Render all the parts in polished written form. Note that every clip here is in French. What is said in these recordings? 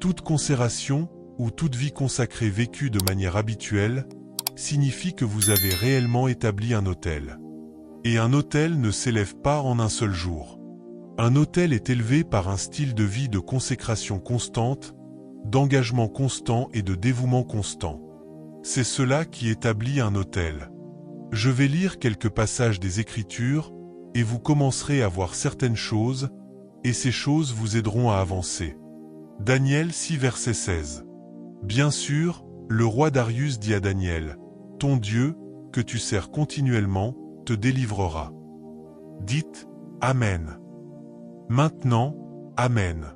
Toute consécration, ou toute vie consacrée vécue de manière habituelle, signifie que vous avez réellement établi un autel. Et un autel ne s'élève pas en un seul jour. Un autel est élevé par un style de vie de consécration constante, d'engagement constant et de dévouement constant. C'est cela qui établit un autel. Je vais lire quelques passages des Écritures, et vous commencerez à voir certaines choses, et ces choses vous aideront à avancer. Daniel 6 verset 16. Bien sûr, le roi Darius dit à Daniel, « Ton Dieu, que tu sers continuellement, te délivrera. » Dites « Amen. » Maintenant, « Amen. »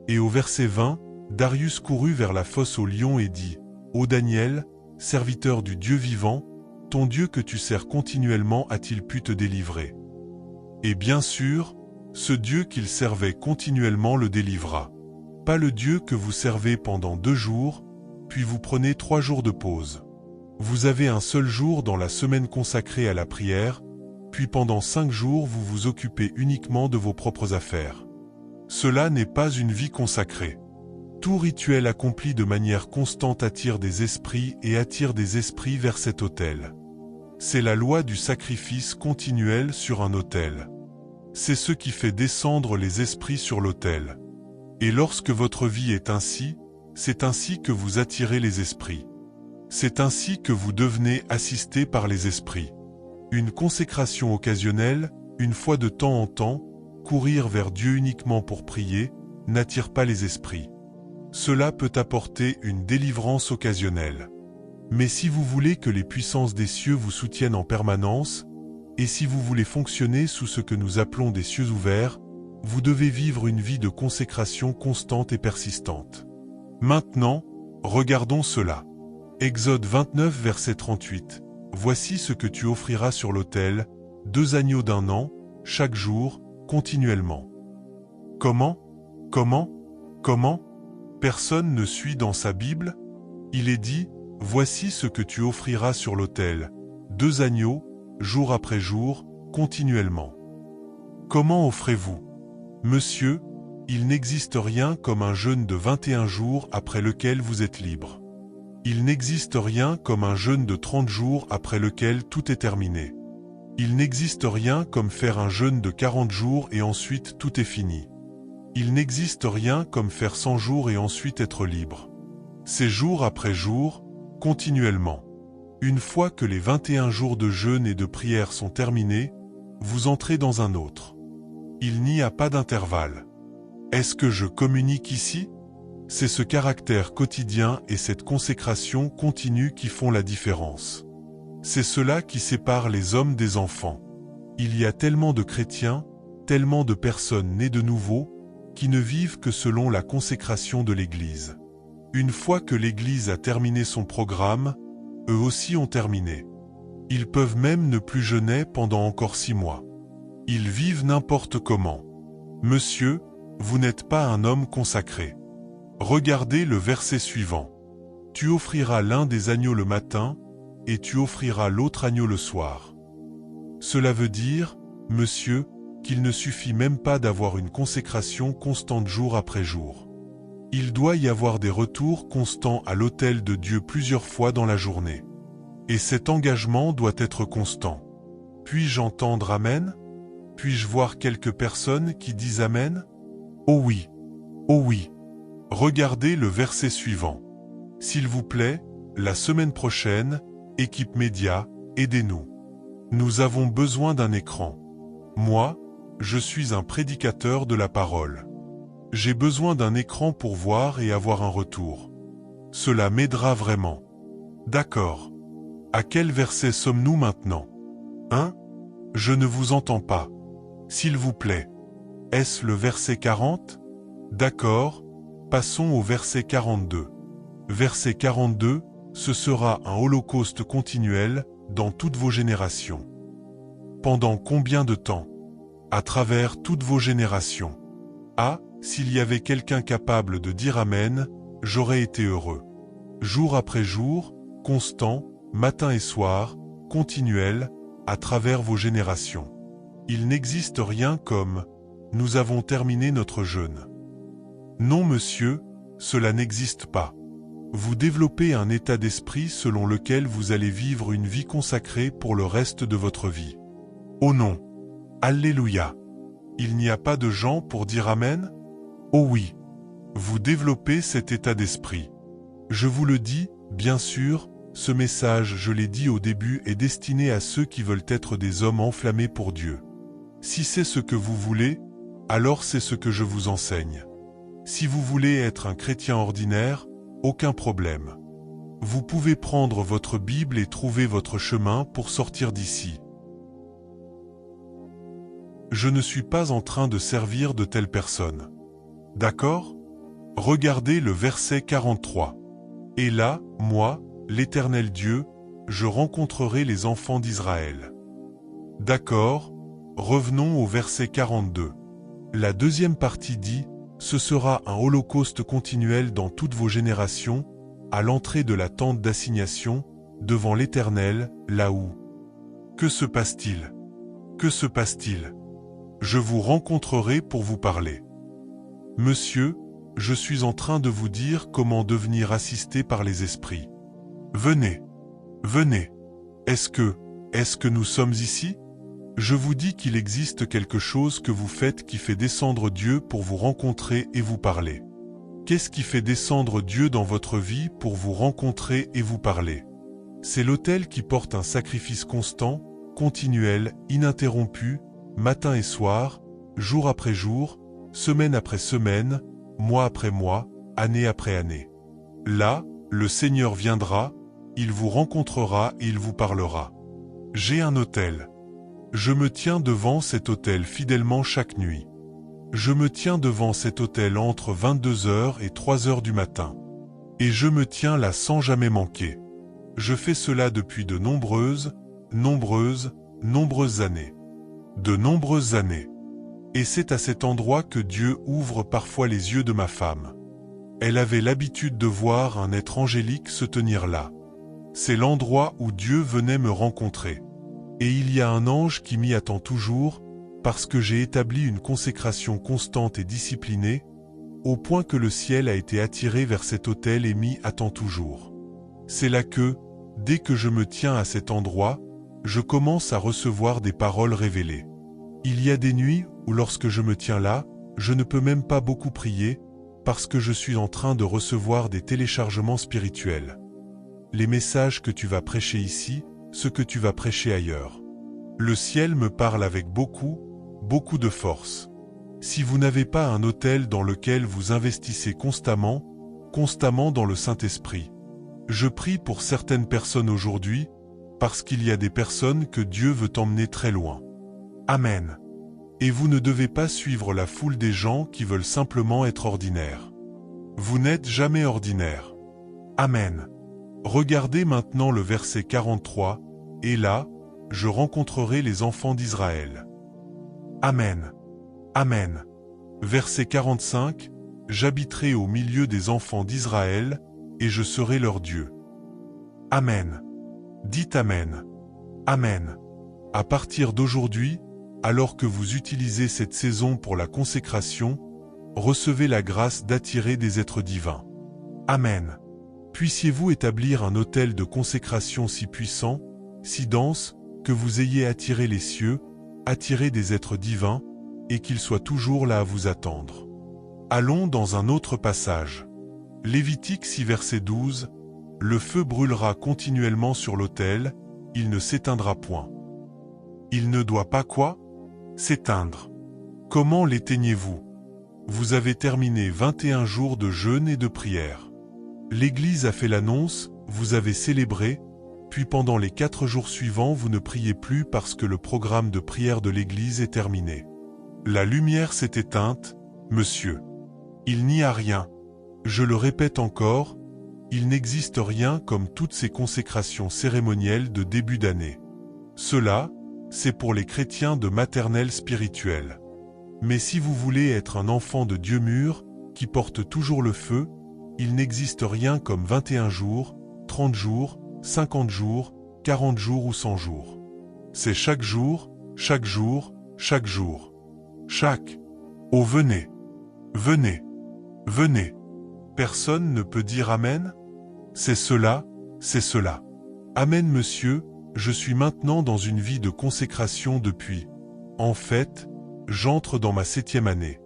Et au verset 20, Darius courut vers la fosse aux lions et dit, « Ô Daniel, serviteur du Dieu vivant, ton Dieu que tu sers continuellement a-t-il pu te délivrer? » Et bien sûr, ce Dieu qu'il servait continuellement le délivra. Pas le Dieu que vous servez pendant 2 jours, puis vous prenez 3 jours de pause. Vous avez un seul jour dans la semaine consacré à la prière, puis pendant 5 jours vous vous occupez uniquement de vos propres affaires. Cela n'est pas une vie consacrée. Tout rituel accompli de manière constante attire des esprits et attire des esprits vers cet autel. C'est la loi du sacrifice continuel sur un autel. C'est ce qui fait descendre les esprits sur l'autel. Et lorsque votre vie est ainsi, c'est ainsi que vous attirez les esprits. C'est ainsi que vous devenez assisté par les esprits. Une consécration occasionnelle, une fois de temps en temps, courir vers Dieu uniquement pour prier, n'attire pas les esprits. Cela peut apporter une délivrance occasionnelle. Mais si vous voulez que les puissances des cieux vous soutiennent en permanence, et si vous voulez fonctionner sous ce que nous appelons des cieux ouverts, vous devez vivre une vie de consécration constante et persistante. Maintenant, regardons cela. Exode 29 verset 38. Voici ce que tu offriras sur l'autel, 2 agneaux d'1 an, chaque jour, continuellement. Comment? Personne ne suit dans sa Bible? Il est dit, voici ce que tu offriras sur l'autel, 2 agneaux, jour après jour, continuellement. Comment offrez-vous? Monsieur, il n'existe rien comme un jeûne de 21 jours après lequel vous êtes libre. Il n'existe rien comme un jeûne de 30 jours après lequel tout est terminé. Il n'existe rien comme faire un jeûne de 40 jours et ensuite tout est fini. Il n'existe rien comme faire 100 jours et ensuite être libre. C'est jour après jour, continuellement. Une fois que les 21 jours de jeûne et de prière sont terminés, vous entrez dans un autre. Il n'y a pas d'intervalle. Est-ce que je communique ici? C'est ce caractère quotidien et cette consécration continue qui font la différence. C'est cela qui sépare les hommes des enfants. Il y a tellement de chrétiens, tellement de personnes nées de nouveau, qui ne vivent que selon la consécration de l'Église. Une fois que l'Église a terminé son programme, eux aussi ont terminé. Ils peuvent même ne plus jeûner pendant encore 6 mois. Ils vivent n'importe comment. Monsieur, vous n'êtes pas un homme consacré. Regardez le verset suivant. Tu offriras l'un des agneaux le matin, et tu offriras l'autre agneau le soir. Cela veut dire, monsieur, qu'il ne suffit même pas d'avoir une consécration constante jour après jour. Il doit y avoir des retours constants à l'autel de Dieu plusieurs fois dans la journée. Et cet engagement doit être constant. Puis-je entendre Amen? Puis-je voir quelques personnes qui disent Amen? Oh oui. Oh oui. Regardez le verset suivant. S'il vous plaît, la semaine prochaine, équipe média, aidez-nous. Nous avons besoin d'un écran. Moi, je suis un prédicateur de la parole. J'ai besoin d'un écran pour voir et avoir un retour. Cela m'aidera vraiment. D'accord. À quel verset sommes-nous maintenant? Je ne vous entends pas. S'il vous plaît. Est-ce le verset 40? D'accord, passons au verset 42. Verset 42, ce sera un holocauste continuel dans toutes vos générations. Pendant combien de temps? À travers toutes vos générations. Ah, s'il y avait quelqu'un capable de dire Amen, j'aurais été heureux. Jour après jour, constant, matin et soir, continuel, à travers vos générations. Il n'existe rien comme « Nous avons terminé notre jeûne ». Non monsieur, cela n'existe pas. Vous développez un état d'esprit selon lequel vous allez vivre une vie consacrée pour le reste de votre vie. Oh non! Alléluia! Il n'y a pas de gens pour dire Amen? Oh oui! Vous développez cet état d'esprit. Je vous le dis, bien sûr, ce message, je l'ai dit au début, est destiné à ceux qui veulent être des hommes enflammés pour Dieu. Si c'est ce que vous voulez, alors c'est ce que je vous enseigne. Si vous voulez être un chrétien ordinaire, aucun problème. Vous pouvez prendre votre Bible et trouver votre chemin pour sortir d'ici. Je ne suis pas en train de servir de telle personne. D'accord? Regardez le verset 43. Et là, moi, l'Éternel Dieu, je rencontrerai les enfants d'Israël. D'accord, revenons au verset 42. La deuxième partie dit, ce sera un holocauste continuel dans toutes vos générations, à l'entrée de la tente d'assignation, devant l'Éternel, là où. Que se passe-t-il? Que se passe-t-il? Je vous rencontrerai pour vous parler. Monsieur, je suis en train de vous dire comment devenir assisté par les esprits. Venez. Venez. Est-ce que nous sommes ici? Je vous dis qu'il existe quelque chose que vous faites qui fait descendre Dieu pour vous rencontrer et vous parler. Qu'est-ce qui fait descendre Dieu dans votre vie pour vous rencontrer et vous parler? C'est l'autel qui porte un sacrifice constant, continuel, ininterrompu, matin et soir, jour après jour, semaine après semaine, mois après mois, année après année. Là, le Seigneur viendra, il vous rencontrera et il vous parlera. J'ai un autel. Je me tiens devant cet autel fidèlement chaque nuit. Je me tiens devant cet autel entre 22h et 3h du matin. Et je me tiens là sans jamais manquer. Je fais cela depuis de nombreuses années. De nombreuses années. Et c'est à cet endroit que Dieu ouvre parfois les yeux de ma femme. Elle avait l'habitude de voir un être angélique se tenir là. C'est l'endroit où Dieu venait me rencontrer. Et il y a un ange qui m'y attend toujours, parce que j'ai établi une consécration constante et disciplinée, au point que le ciel a été attiré vers cet autel et m'y attend toujours. C'est là que, dès que je me tiens à cet endroit, je commence à recevoir des paroles révélées. Il y a des nuits où lorsque je me tiens là, je ne peux même pas beaucoup prier, parce que je suis en train de recevoir des téléchargements spirituels. Les messages que tu vas prêcher ici, ce que tu vas prêcher ailleurs. Le ciel me parle avec beaucoup de force. Si vous n'avez pas un autel dans lequel vous investissez constamment dans le Saint-Esprit. Je prie pour certaines personnes aujourd'hui, parce qu'il y a des personnes que Dieu veut emmener très loin. Amen. Et vous ne devez pas suivre la foule des gens qui veulent simplement être ordinaires. Vous n'êtes jamais ordinaire. Amen. Regardez maintenant le verset 43, et là, je rencontrerai les enfants d'Israël. Amen. Amen. Verset 45, j'habiterai au milieu des enfants d'Israël, et je serai leur Dieu. Amen. Dites Amen. Amen. À partir d'aujourd'hui, alors que vous utilisez cette saison pour la consécration, recevez la grâce d'attirer des êtres divins. Amen. Puissiez-vous établir un autel de consécration si puissant, si dense, que vous ayez attiré les cieux, attiré des êtres divins, et qu'ils soient toujours là à vous attendre. Allons dans un autre passage. Lévitique 6 verset 12, « Le feu brûlera continuellement sur l'autel, il ne s'éteindra point. » Il ne doit pas quoi? S'éteindre. Comment l'éteignez-vous? Vous avez terminé 21 jours de jeûne et de prière. L'Église a fait l'annonce, vous avez célébré, puis pendant les 4 jours suivants vous ne priez plus parce que le programme de prière de l'Église est terminé. La lumière s'est éteinte, monsieur. Il n'y a rien. Je le répète encore, il n'existe rien comme toutes ces consécrations cérémonielles de début d'année. Cela, c'est pour les chrétiens de maternelle spirituelle. Mais si vous voulez être un enfant de Dieu mûr, qui porte toujours le feu, il n'existe rien comme 21 jours, 30 jours, 50 jours, 40 jours ou 100 jours. C'est chaque jour, chaque jour, chaque jour. Chaque. Oh venez. Venez. Venez. Personne ne peut dire Amen? C'est cela, c'est cela. Amen monsieur, je suis maintenant dans une vie de consécration depuis. En fait, j'entre dans ma 7e année.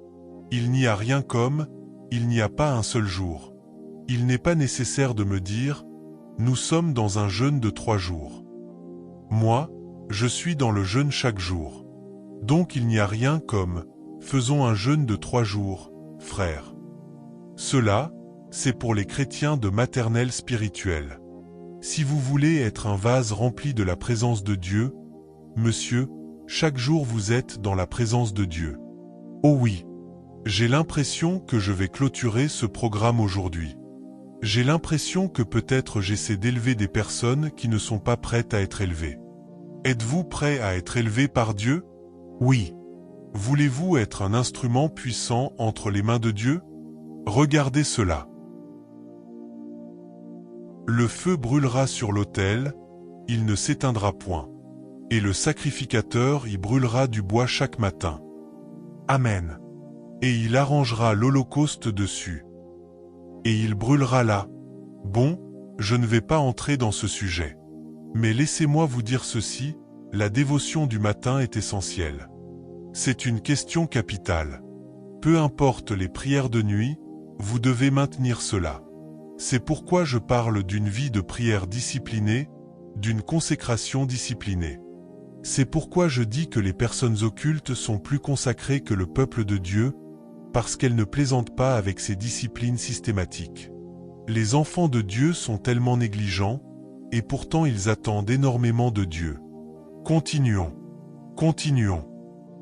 Il n'y a rien comme, il n'y a pas un seul jour. Il n'est pas nécessaire de me dire, nous sommes dans un jeûne de 3 jours. Moi, je suis dans le jeûne chaque jour. Donc il n'y a rien comme, faisons un jeûne de 3 jours, frère. Cela, c'est pour les chrétiens de maternelle spirituelle. Si vous voulez être un vase rempli de la présence de Dieu, monsieur, chaque jour vous êtes dans la présence de Dieu. Oh oui, j'ai l'impression que je vais clôturer ce programme aujourd'hui. J'ai l'impression que peut-être j'essaie d'élever des personnes qui ne sont pas prêtes à être élevées. Êtes-vous prêt à être élevé par Dieu? Oui. Voulez-vous être un instrument puissant entre les mains de Dieu? Regardez cela. Le feu brûlera sur l'autel, il ne s'éteindra point. Et le sacrificateur y brûlera du bois chaque matin. Amen. Et il arrangera l'holocauste dessus. Et il brûlera là. Bon, je ne vais pas entrer dans ce sujet. Mais laissez-moi vous dire ceci, la dévotion du matin est essentielle. C'est une question capitale. Peu importe les prières de nuit, vous devez maintenir cela. C'est pourquoi je parle d'une vie de prière disciplinée, d'une consécration disciplinée. C'est pourquoi je dis que les personnes occultes sont plus consacrées que le peuple de Dieu, parce qu'elles ne plaisantent pas avec ces disciplines systématiques. Les enfants de Dieu sont tellement négligents, et pourtant ils attendent énormément de Dieu. Continuons. Continuons.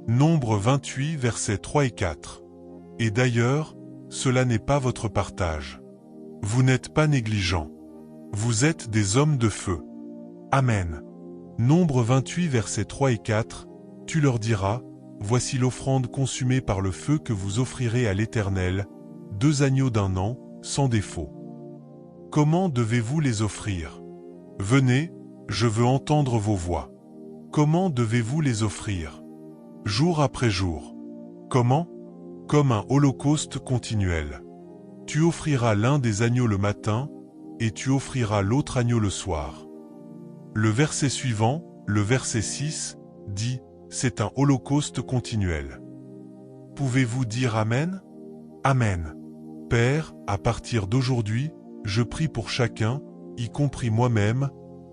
Nombre 28 versets 3 et 4. Et d'ailleurs, cela n'est pas votre partage. Vous n'êtes pas négligents. Vous êtes des hommes de feu. Amen. Nombre 28 versets 3 et 4, tu leur diras, voici l'offrande consumée par le feu que vous offrirez à l'Éternel, 2 agneaux d'1 an, sans défaut. Comment devez-vous les offrir? Venez, je veux entendre vos voix. Comment devez-vous les offrir? Jour après jour. Comment? Comme un holocauste continuel. Tu offriras l'un des agneaux le matin, et tu offriras l'autre agneau le soir. Le verset suivant, le verset 6, dit, c'est un holocauste continuel. Pouvez-vous dire Amen? Amen. Père, à partir d'aujourd'hui, je prie pour chacun, y compris moi-même,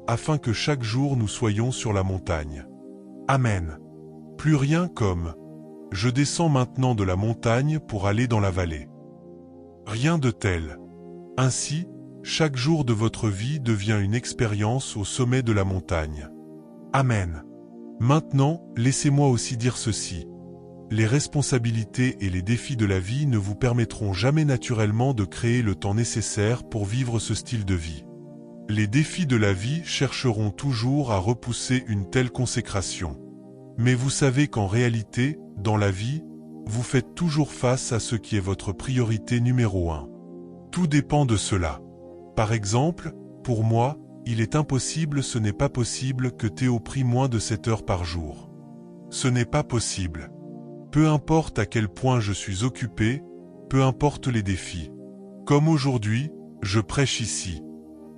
afin que chaque jour nous soyons sur la montagne. Amen. Plus rien comme, je descends maintenant de la montagne pour aller dans la vallée. Rien de tel. Ainsi, chaque jour de votre vie devient une expérience au sommet de la montagne. Amen. Maintenant, laissez-moi aussi dire ceci. Les responsabilités et les défis de la vie ne vous permettront jamais naturellement de créer le temps nécessaire pour vivre ce style de vie. Les défis de la vie chercheront toujours à repousser une telle consécration. Mais vous savez qu'en réalité, dans la vie, vous faites toujours face à ce qui est votre priorité numéro 1. Tout dépend de cela. Par exemple, pour moi, il est impossible, ce n'est pas possible que Théo prie moins de 7 heures par jour. Ce n'est pas possible. Peu importe à quel point je suis occupé, peu importe les défis. Comme aujourd'hui, je prêche ici.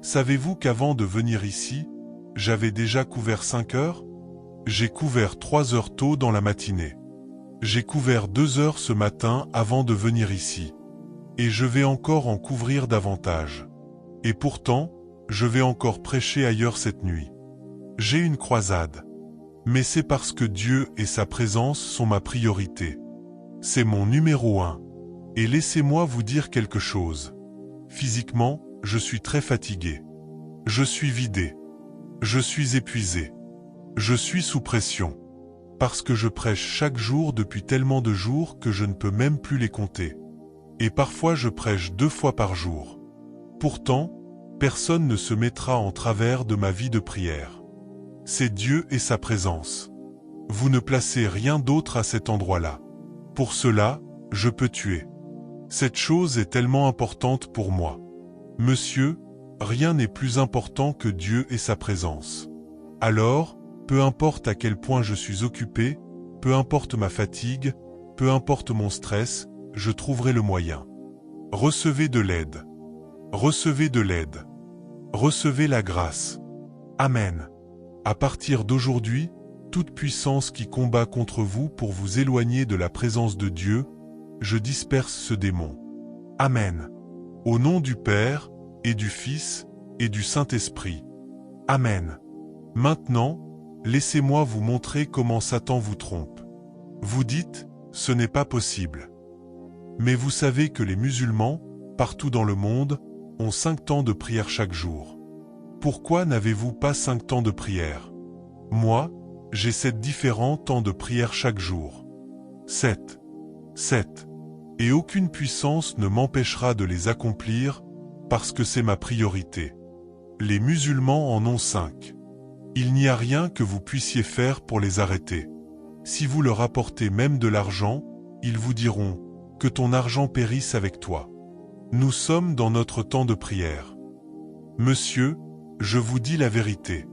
Savez-vous qu'avant de venir ici, j'avais déjà couvert 5 heures? J'ai couvert 3 heures tôt dans la matinée. J'ai couvert 2 heures ce matin avant de venir ici. Et je vais encore en couvrir davantage. Et pourtant, je vais encore prêcher ailleurs cette nuit. J'ai une croisade. Mais c'est parce que Dieu et sa présence sont ma priorité. C'est mon numéro 1. Et laissez-moi vous dire quelque chose. Physiquement, je suis très fatigué. Je suis vidé. Je suis épuisé. Je suis sous pression. Parce que je prêche chaque jour depuis tellement de jours que je ne peux même plus les compter. Et parfois je prêche 2 fois par jour. Pourtant, personne ne se mettra en travers de ma vie de prière. C'est Dieu et sa présence. Vous ne placez rien d'autre à cet endroit-là. Pour cela, je peux tuer. Cette chose est tellement importante pour moi. Monsieur, rien n'est plus important que Dieu et sa présence. Alors, peu importe à quel point je suis occupé, peu importe ma fatigue, peu importe mon stress, je trouverai le moyen. Recevez de l'aide. Recevez de l'aide. Recevez la grâce. Amen. À partir d'aujourd'hui, toute puissance qui combat contre vous pour vous éloigner de la présence de Dieu, je disperse ce démon. Amen. Au nom du Père, et du Fils, et du Saint-Esprit. Amen. Maintenant, laissez-moi vous montrer comment Satan vous trompe. Vous dites, ce n'est pas possible. Mais vous savez que les musulmans, partout dans le monde, ont 5 temps de prière chaque jour. Pourquoi n'avez-vous pas 5 temps de prière? Moi, j'ai 7 différents temps de prière chaque jour. 7. Et aucune puissance ne m'empêchera de les accomplir, parce que c'est ma priorité. Les musulmans en ont 5. Il n'y a rien que vous puissiez faire pour les arrêter. Si vous leur apportez même de l'argent, ils vous diront, que ton argent périsse avec toi. Nous sommes dans notre temps de prière. Monsieur, je vous dis la vérité.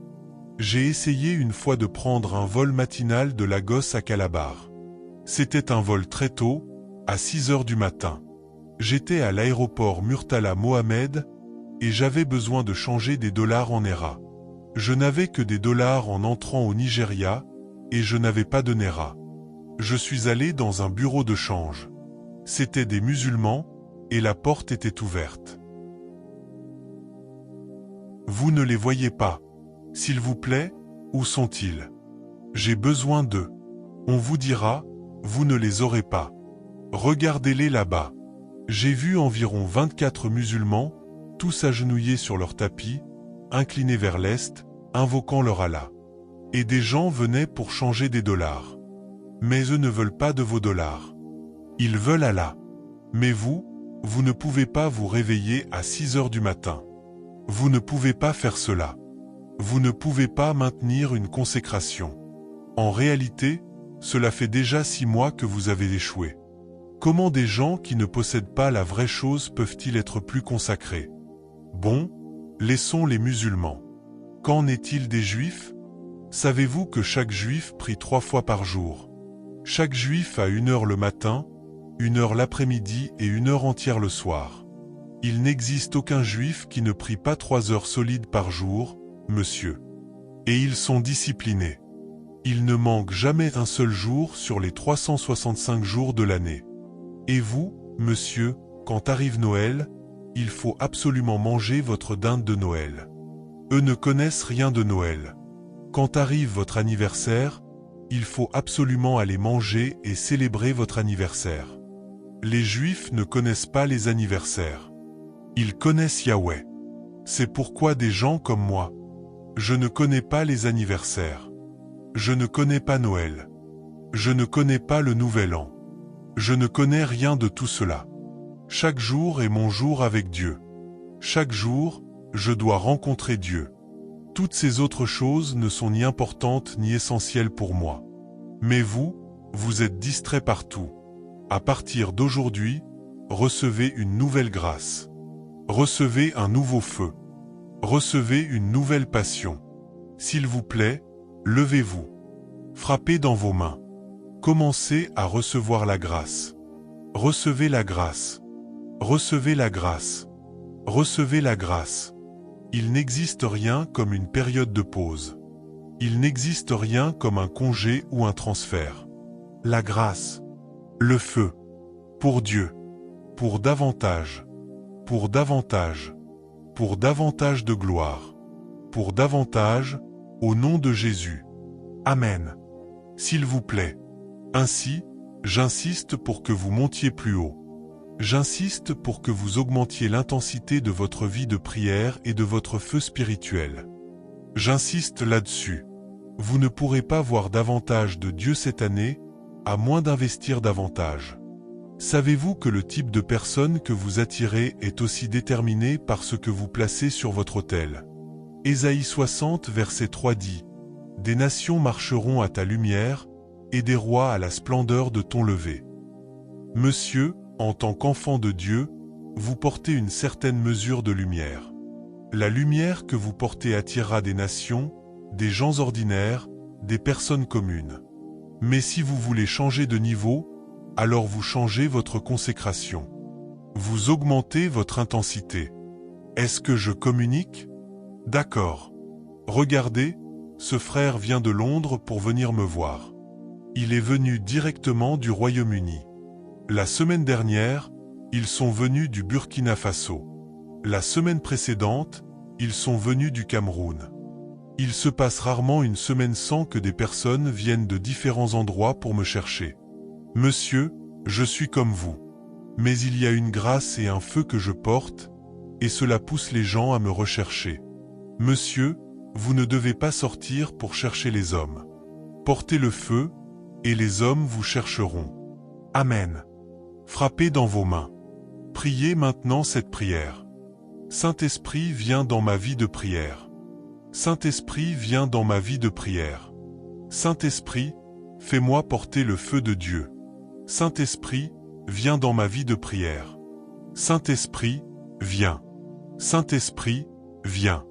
J'ai essayé une fois de prendre un vol matinal de Lagos à Calabar. C'était un vol très tôt, à 6 heures du matin. J'étais à l'aéroport Murtala Mohamed, et j'avais besoin de changer des dollars en Naira. Je n'avais que des dollars en entrant au Nigeria, et je n'avais pas de Naira. Je suis allé dans un bureau de change. C'étaient des musulmans, et la porte était ouverte. Vous ne les voyez pas. S'il vous plaît, où sont-ils? J'ai besoin d'eux. On vous dira, vous ne les aurez pas. Regardez-les là-bas. J'ai vu environ 24 musulmans, tous agenouillés sur leur tapis, inclinés vers l'est, invoquant leur Allah. Et des gens venaient pour changer des dollars. Mais eux ne veulent pas de vos dollars. Ils veulent Allah. Mais vous ne pouvez pas vous réveiller à 6 heures du matin. Vous ne pouvez pas faire cela. Vous ne pouvez pas maintenir une consécration. En réalité, cela fait déjà 6 mois que vous avez échoué. Comment des gens qui ne possèdent pas la vraie chose peuvent-ils être plus consacrés? Bon, laissons les musulmans. Qu'en est-il des juifs? Savez-vous que chaque juif prie 3 fois par jour? Chaque juif a 1 heure le matin, 1 heure l'après-midi et 1 heure entière le soir. Il n'existe aucun juif qui ne prie pas 3 heures solides par jour, monsieur. Et ils sont disciplinés. Il ne manque jamais un seul jour sur les 365 jours de l'année. Et vous, monsieur, quand arrive Noël, il faut absolument manger votre dinde de Noël. Eux ne connaissent rien de Noël. Quand arrive votre anniversaire, il faut absolument aller manger et célébrer votre anniversaire. Les Juifs ne connaissent pas les anniversaires. Ils connaissent Yahweh. C'est pourquoi des gens comme moi, je ne connais pas les anniversaires. Je ne connais pas Noël. Je ne connais pas le Nouvel An. Je ne connais rien de tout cela. Chaque jour est mon jour avec Dieu. Chaque jour, je dois rencontrer Dieu. Toutes ces autres choses ne sont ni importantes ni essentielles pour moi. Mais vous êtes distraits partout. À partir d'aujourd'hui, recevez une nouvelle grâce. Recevez un nouveau feu. Recevez une nouvelle passion. S'il vous plaît, levez-vous. Frappez dans vos mains. Commencez à recevoir la grâce. Recevez la grâce. Recevez la grâce. Recevez la grâce. Il n'existe rien comme une période de pause. Il n'existe rien comme un congé ou un transfert. La grâce. Le feu. Pour Dieu. Pour davantage. Pour davantage. Pour davantage de gloire. Pour davantage, au nom de Jésus. Amen. S'il vous plaît. Ainsi, j'insiste pour que vous montiez plus haut. J'insiste pour que vous augmentiez l'intensité de votre vie de prière et de votre feu spirituel. J'insiste là-dessus. Vous ne pourrez pas voir davantage de Dieu cette année, à moins d'investir davantage. Savez-vous que le type de personne que vous attirez est aussi déterminé par ce que vous placez sur votre autel? Ésaïe 60 verset 3 dit « Des nations marcheront à ta lumière, et des rois à la splendeur de ton lever. » Monsieur, en tant qu'enfant de Dieu, vous portez une certaine mesure de lumière. La lumière que vous portez attirera des nations, des gens ordinaires, des personnes communes. Mais si vous voulez changer de niveau, alors vous changez votre consécration. Vous augmentez votre intensité. Est-ce que je communique? D'accord. Regardez, ce frère vient de Londres pour venir me voir. Il est venu directement du Royaume-Uni. La semaine dernière, ils sont venus du Burkina Faso. La semaine précédente, ils sont venus du Cameroun. Il se passe rarement une semaine sans que des personnes viennent de différents endroits pour me chercher. Monsieur, je suis comme vous. Mais il y a une grâce et un feu que je porte, et cela pousse les gens à me rechercher. Monsieur, vous ne devez pas sortir pour chercher les hommes. Portez le feu, et les hommes vous chercheront. Amen. Frappez dans vos mains. Priez maintenant cette prière. Saint-Esprit, viens dans ma vie de prière. Saint-Esprit, viens dans ma vie de prière. Saint-Esprit, fais-moi porter le feu de Dieu. Saint-Esprit, viens dans ma vie de prière. Saint-Esprit, viens. Saint-Esprit, viens.